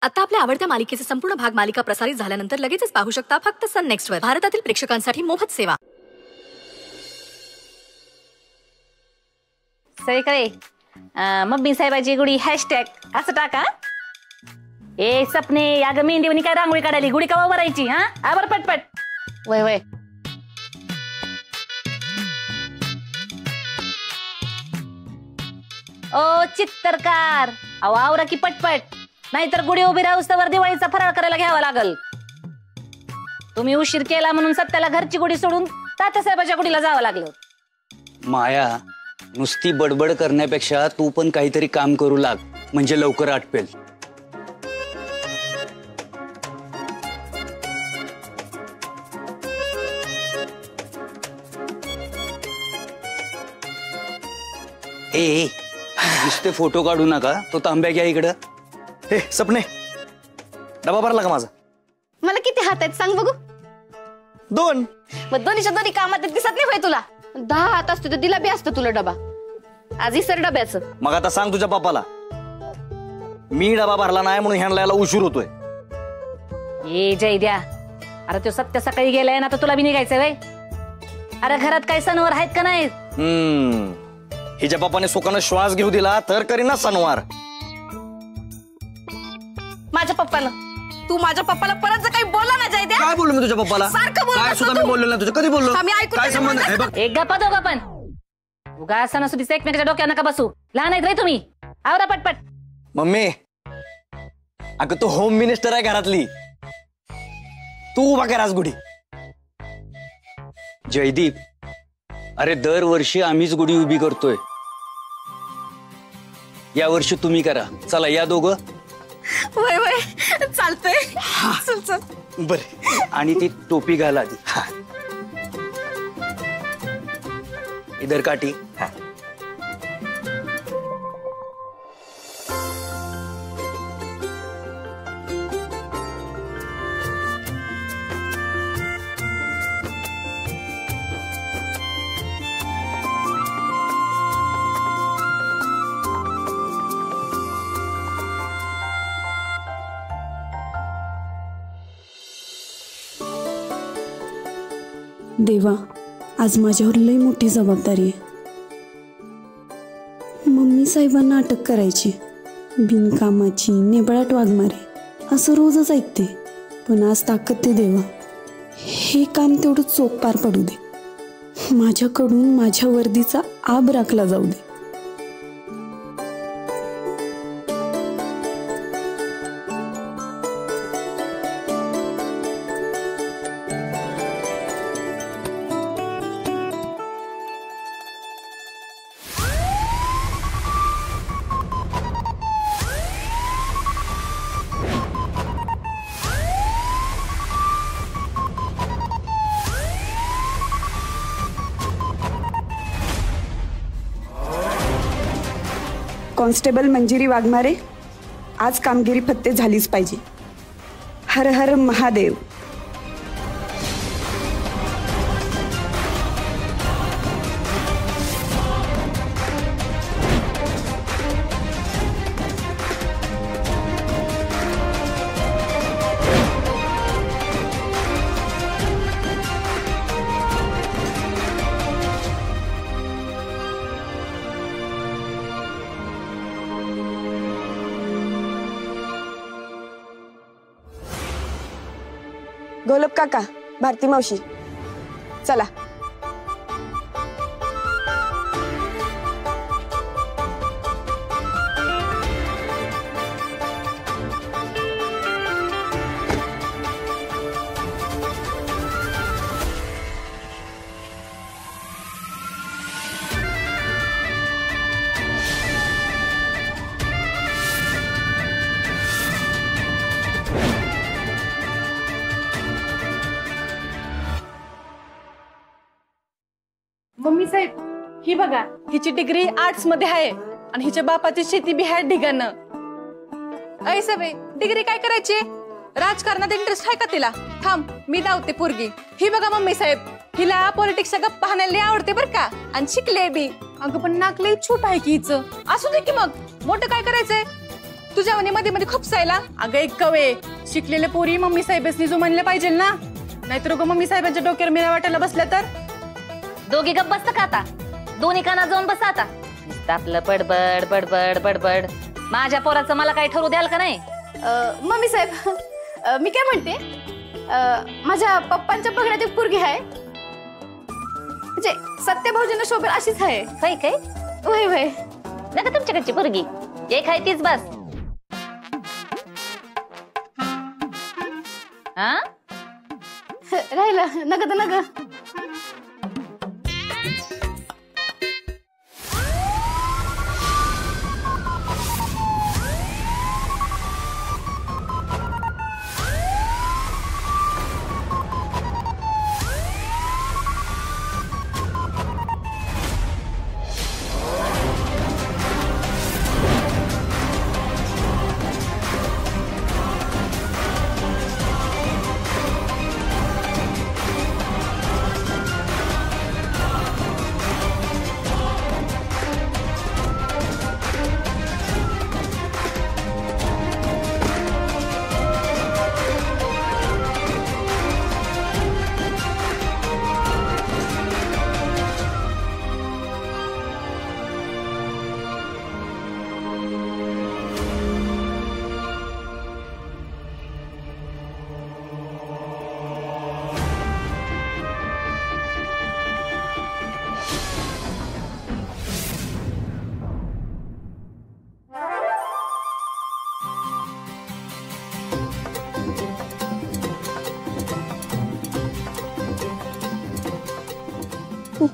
आता आपल्या आवडत्या मालिकेचे संपूर्ण भाग मालिका प्रसारित झाल्यानंतर लगेचच पाहू शकता फक्त सन नेक्स्ट वर. भारतातील प्रेक्षकांसाठी मोफत सेवा. सगळीकडे मम्मी साहेबाची गुढी हॅशटॅग असं टाका. ए सपने अगं मेहंदीवनी काय रांगोळी काढायली, गुढी कवा भरायची? हा आवर पटपट. वय वय ओ चित्तरकार, अहो आवरा की पटपट, नाहीतर गुढी उभी राहूस्तवर दिवाळीचा फराळ करायला घ्यावा लागल. तुम्ही उशीर केला म्हणून सत्याला घरची गुढी सोडून तात्यासाहेबाच्या गुढीला जावं लागलं. माया, नुसती बडबड करण्यापेक्षा तू पण काहीतरी काम करू लाग, म्हणजे लवकर आटपेल. ए नुसते फोटो काढू नका, तो तांब्या घ्या इकडं. हे सपने, डबा भरला का माझा? मला किती हात आहेत सांग बघू? 2. मग दोन्हीच्या दोन्ही कामात दिसत नाही होय तुला? 10 हात असतो तर दिला बी असतं तुला डबा. आज इसर डब्याचं. मग आता सांग तुझ्या पप्पाला, मी डबा भरला नाही म्हणून ह्यांना यायला उशीर होतोय. ए जय द्या, अरे तो सत्य सकाळी गेलाय ना, तर तुला बी निघायचंय वय? अरे घरात काही सणवार आहेत का नाही? हिच्या पप्पाने सुखानं श्वास घेऊ दिला तर करीन ना सणवार. माझ्या पप्पाला तू माझ्या पप्पाला परत जर काही बोलला ना जय द्या. काय बोललो मी तुझ्या पप्पाला? काय सुद्धा मी बोललो नाही तुझं, कधी बोललो? काय संबंध आहे? बघ एक गप्पा दोघं पण उगा सणासुदीचं एकमेकाच्या डोक्यात नका बसू. लहान आहेत रे तुम्ही, आवरा पटपट. मम्मी, अगं तू होम मिनिस्टर आहे घरातली, तू उभा कर आज गुढी. जयदीप, अरे दरवर्षी आम्हीच गुढी उभी करतोय, या वर्षी तुम्ही करा. चला या दोघं. वय वय चालतंय. चल चल. बरे, आणि ती टोपी घाला आधी. इधर काठी. देवा, आज माझ्यावर लई मोठी जबाबदारी आहे. मम्मी साहेबांना अटक करायची, बिनकामाची नेबळाट वाघमारे असं रोजच ऐकते. पण आज ताकद ते देवा, हे काम तेवढं चोख पार पडू दे. माझ्याकडून माझ्या वर्दीचा आब राखला जाऊ दे. कॉन्स्टेबल मंजिरी वाघमारे, आज कामगिरी फत्ते झालीच पाहिजे. हर हर महादेव. गोलब काका, भारती मावशी, चला. मम्मी साहेब, ही बघा, हिची डिग्री आर्ट्स मध्ये आहे आणि हिच्या बापाची शेती बी आहे ढिगानं. ऐ सगळे, डिग्री काय करायची? राजकारणात इंटरेस्ट आहे का तिला? थांब मी धावते पोरगी. ही बघा मम्मी साहेब, हिला पॉलिटिक्सच्या गप्पा हाणायला आवडते बर का, आणि शिकले बी. अगं पण नाक लई छोट आहे की हिचं. असू दे की मग, मोठं काय करायचंय? तुझ्या मध्ये मध्ये खूप सायला अगं एक कवे शिकलेले पोरी मम्मी साहेबांनी जो म्हणले पाहिजे ना, नाहीतर उगा मम्मी साहेबांच्या डोक्यावर मिरा वाटायला बसल्या तर दोघी गप्प बसता का आता? दोन्ही काना जाऊन बसा आता. नुसतं आपलं बडबड बडबड बडबड. माझ्या पोराचं मला काही ठरवू द्याल का नाही? मम्मी साहेब, मी काय म्हणते, माझ्या पप्पांच्या बघण्यात एक पोरगी आहे, म्हणजे सत्य भाऊजींना शोभेल अशीच आहे. काय काय वय वय नका तुमच्याकडची पोरगी एक आहे तीच बस. हा राहिलं नग तर नग.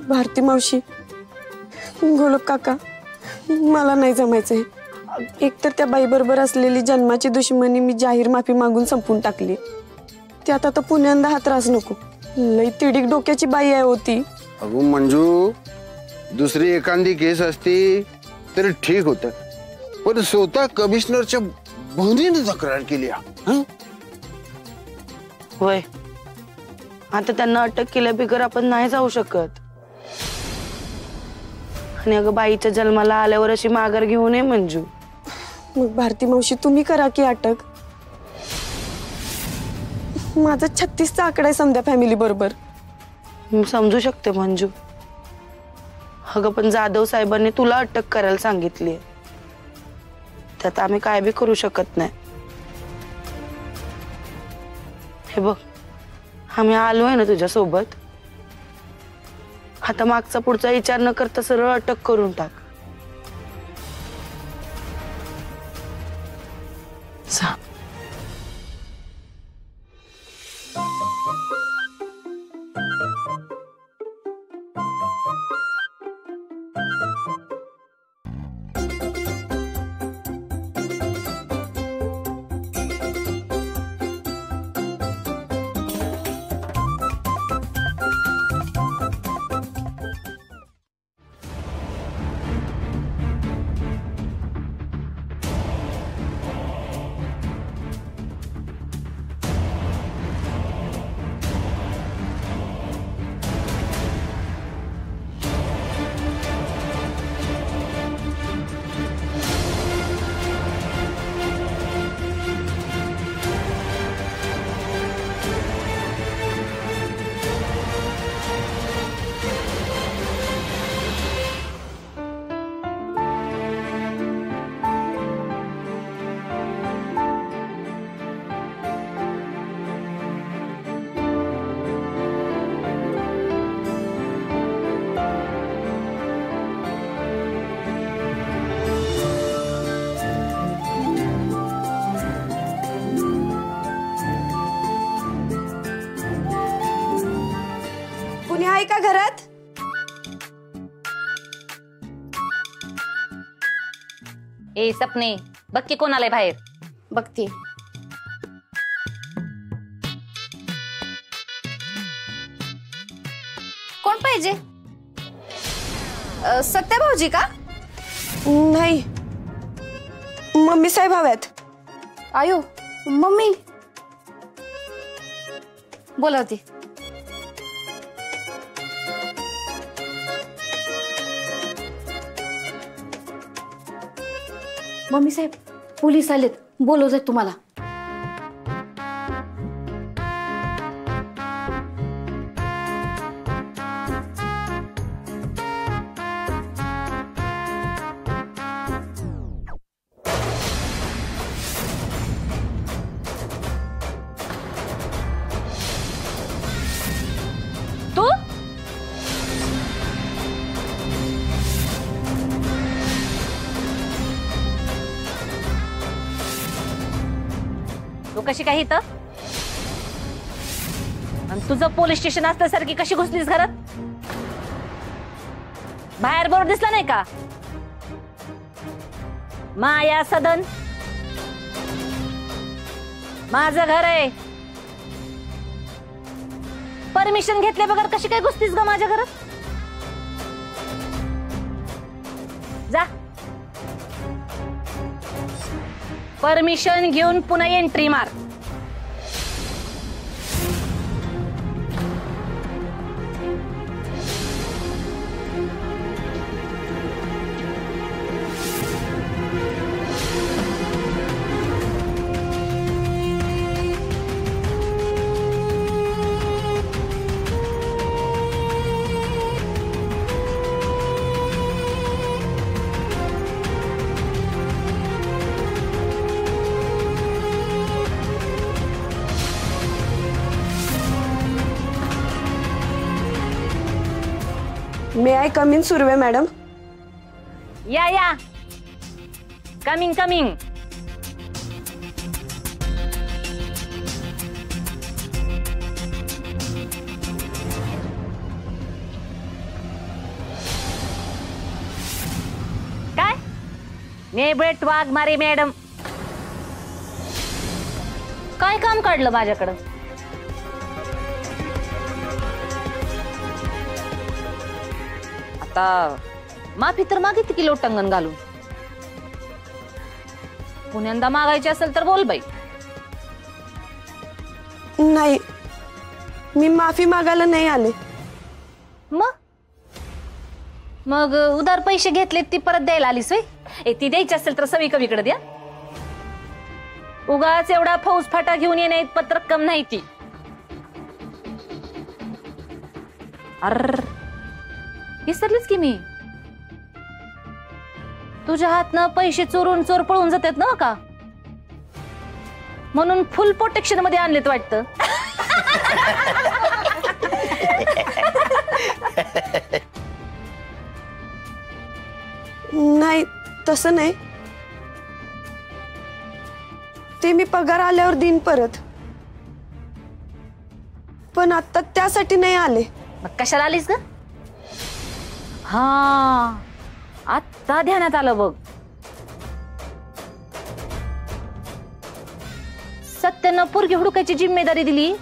भारती मावशी, गोलप काका, मला नाही जमायचंय. एकतर त्या बाई बरोबर असलेली जन्माची दुश्मनी मी जाहीर माफी मागून संपून टाकली. त्यात आता पुण्यांदा हा त्रास नको. लई तिडीक डोक्याची बाई आहे होती. अगं मंजू, दुसरी एखादी केस असती तरी ठीक होत, पण स्वतः कमिशनरच्या बहिणीने तक्रार केली. होय, आता त्यांना अटक केल्या बिगर आपण नाही जाऊ शकत. आणि अगं बाईच्या जन्माला आल्यावर अशी माघार घेऊ नये मंजू. मग भारती मावशी तुम्ही करा की अटक. माझा 36चा आकडा आहे समध्या फॅमिली बरोबर. मी समजू शकते मंजू. अगं पण जाधव साहेबांनी तुला अटक करायला सांगितली, त्यात आम्ही काय बी करू शकत नाही. हे बघ, आम्ही आलोय ना तुझ्या सोबत. आता मागचा पुढचा विचार न करता सरळ अटक करून टाक. कुणी आहे का घरात? ए सपने, बघ की कोण आलंय बाहेर. बघते. कोण पाहिजे? सत्या भाऊजी का? नाही, मम्मी साहेब हव्यात. आयो, मम्मी बोलावते. मम्मी साहेब पोलीस आलेत, बोलवतात तुम्हाला. तू कशी काय इथं? आणि तुझं पोलीस स्टेशन असल्यासारखी कशी घुसलीस घरात? बाहेर बोर्ड दिसला नाही का? माया सदन माझं घर आहे. परमिशन घेतल्या बगर कशी काय घुसतीस ग माझ्या घरात? जा, परमिशन घेऊन पुन्हा एंट्री मार. May I come in Surve madam? या कमिंग कमिंग. काय नेबेट वाघमारे मॅडम, काय काम काढलं माझ्याकडं? आता माफी तर मागितली की लोटांगण घालून. पुण्यांदा मागायची असेल तर बोल बाई. नाही, मी माफी मागायला नाही आले. मग उधार पैसे घेतले ती परत द्यायला आलीस होय? ती द्यायची असेल तर सवी कवीकडे द्या. उगाच एवढा फौज फाटा घेऊन येण्या इतपत रक्कम नाही ती. अर विसरलीच की मी. तुझ्या हातनं पैसे चोरून चोर पळून जातात ना का? म्हणून फुल प्रोटेक्शन मध्ये आणलेत वाटतं. नाही, तसं नाही. ते मी पगार आल्यावर देईन परत. पण आता त्यासाठी नाही आले. मग कशाला आलीस ग? हा, आता ध्यानात आलं बघ. सत्यानं पोरगी हुडकायची जिम्मेदारी दिली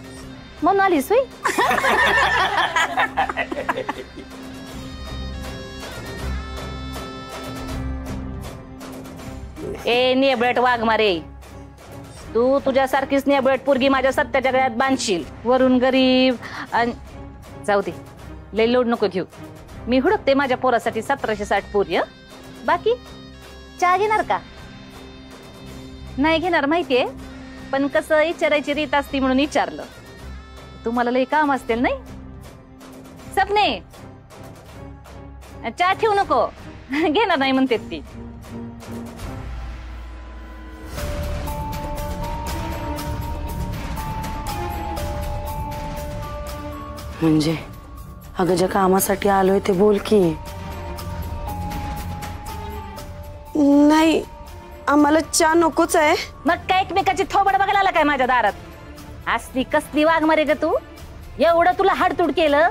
म्हणून आलीस होय? ए नेबळट वाघमारे, तू तुझ्यासारखीच नेबळट पोरगी माझ्या सत्याच्या गळ्यात बांधशील. वरून गरीब जाऊ दे, लय लोड नको घेऊ. मी हुडकते माझ्या पोरासाठी 1760 पोरी. बाकी चहा घेणार का? नाही घेणार माहितीये, पण कसं विचारायची रीत असती म्हणून विचारलं. तुम्हाला लय काम असतील नाही? सपने चहा ठेवू नको, घेणार नाही म्हणते ती. म्हणजे अगं ज्या कामासाठी आलोय ते बोल की. नाही, आम्हाला चहा नकोच आहे. मग काय एकमेकाची थोबड बघायला आला काय माझ्या दारात? असली कसली वाघमारे ग तू? एवढं तुला हाडतूड केलं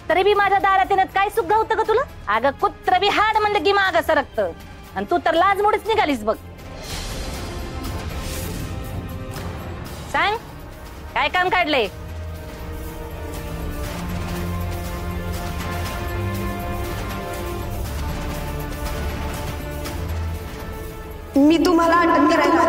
तरी बी माझ्या दारात येण्यात काय सुख होतं ग तुला? अगं कुत्र बी हाड म्हणलं की माग सरकत, आणि तू तर लाजमोडीच निघालीस बघ. सांग काय काम काढलंय? मी तुम्हाला अटक करायला.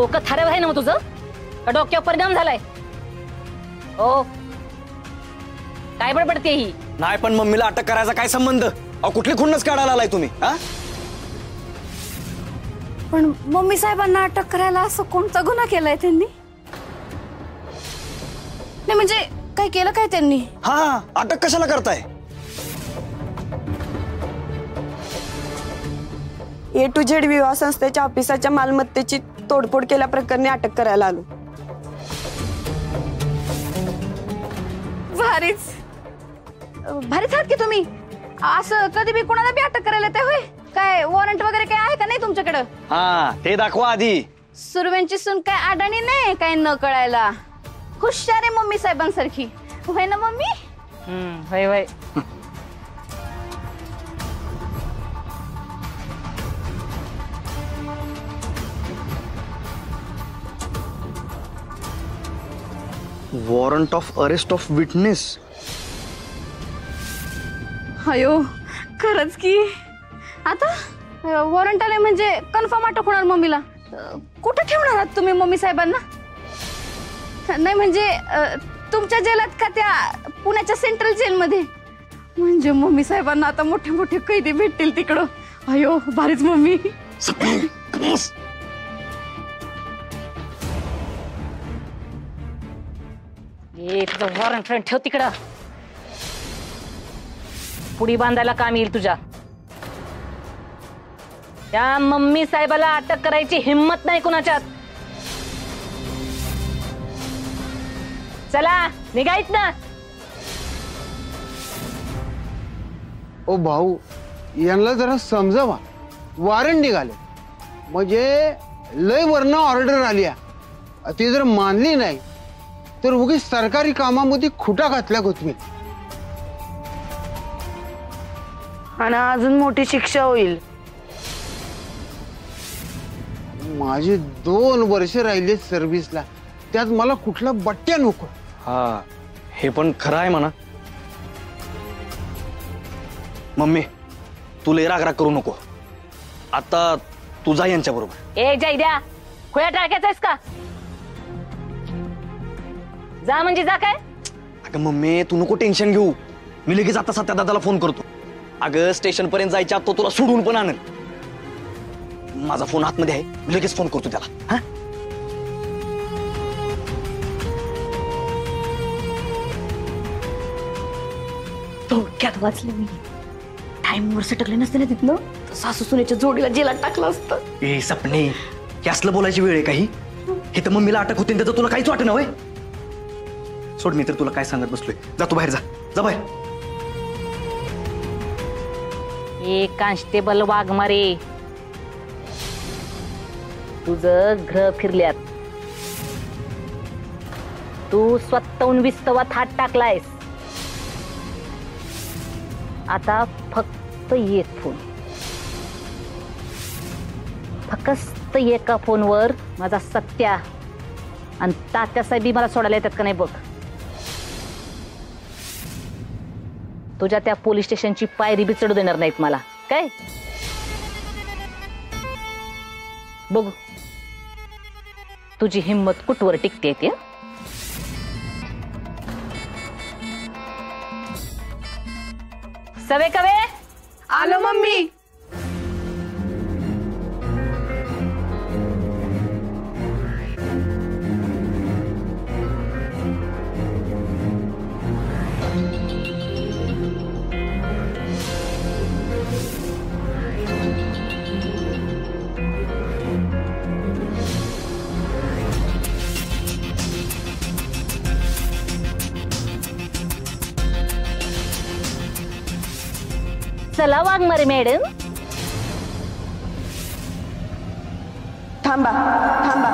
डोकं थाऱ्यावर आहे ना मग तुझं? का डोक्यावर परिणाम झालाय? हो, काय बडबडते ही? नाही पण मम्मीला अटक करायचा काय संबंध? अहो कुठली खुन्नस काढायला आलाय तुम्ही? हा पण मम्मी साहेबांना अटक करायला असं कोणता गुन्हा केलाय त्यांनी? नाही म्हणजे काय केलं काय त्यांनी? हा, अटक कशाला करताय? A to Z विवाह संस्थेच्या ऑफिसाच्या मालमत्तेची तोडफोड केल्याप्रकरणी अटक करायला आलो. भारीच आहात की तुम्ही. असं कधी बी कोणाला बी अटक करायला ते होय? काय वॉरंट वगैरे काय आहे का नाही तुमच्याकडं? हा, ते दाखवा आधी. सुरव्यांची सून काय अडाणी नाही काय न कळायला. हुशार आहे मम्मी साहेबांसारखी, होय ना मम्मी? होय होय. Warrant of arrest of witness. अयो खरंच की. आता वॉरंट आले म्हणजे कन्फर्म अटक होणार मम्मीला. कुठे ठेवणार आहात तुम्ही मम्मी साहेबांना? नाही म्हणजे तुमच्या जेलात का त्या पुण्याच्या सेंट्रल जेलमध्ये? म्हणजे मम्मी साहेबांना आता मोठे मोठे कैदी भेटतील तिकडं. अयो भारीच मम्मी. तुझं वॉरंट ठेव तिकडं. पुडी बांधायला काम येईल तुझ्या. त्या मम्मी साहेबाला अटक करायची हिम्मत नाही कुणाच्यात. चला निघायच ना. ओ भाऊ, यांना जरा समजावा. वॉरंट निघाले म्हणजे लय वरनं ऑर्डर आली. ती जर मानली नाही तर उगीच सरकारी कामामध्ये खुटा घातल्या गोतमी. आणि अजून मोठी शिक्षा होईल. माझे 2 वर्ष राहिले सर्व्हिसला, त्यात मला कुठला बट्ट्या नको. हा, हे पण खरं आहे म्हणा. मम्मी तू लय राग करू नको. आता तू जा यांच्या बरोबर. ए जाई द्या, खोया टाकायचायस का? जा म्हणजे जा काय? अगं मम्मी तू नको टेन्शन घेऊ. मी लगेच आता सत्या दादाला फोन करतो. अगं स्टेशन पर्यंत जायच्या तो तुला सोडून पण आणेल. माझा फोन आतमध्ये आहे, मी लगेच फोन करतो त्याला. हा, थोडक्यात वाचले मी. टाइमवर सटकले नसते ना तिथनं तर सासू सुनेच्या जोडीला जेलात टाकलं असतं. ए सपने, हे असलं बोलायची वेळ आहे काही? हे तर मम्मीला अटक होते त्याचं तुला काहीच वाटत नव्हे. सोड, मी तर तुला काय सांगत बसलोय. जा तू बाहेर, जा बाहेर. ए कॉन्स्टेबल वाघमारे, तुझं ग्रह फिरल्यात. तू स्वतःहून विस्तवात हात टाकलायस. आता फक्त एक फोन, फक्त एका फोनवर माझा सत्या आणि तात्यासाहेबी मला सोडायला येतात का नाही बघ. तुझ्या त्या पोलीस स्टेशनची पायरी बी चढू देणार नाहीत मला. काय बघू तुझी हिम्मत कुठवर टिकते ते. सवे कवे आलो मम्मी. चला वाघमारे मॅडम. थांबा थांबा.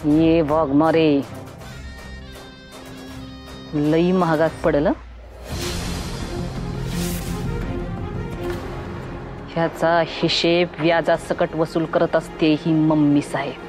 ये बघ मरे लई महागात पडेल हं. ह्याचा हिशेब व्याजासकट वसूल करत असते ही मम्मी साहेब.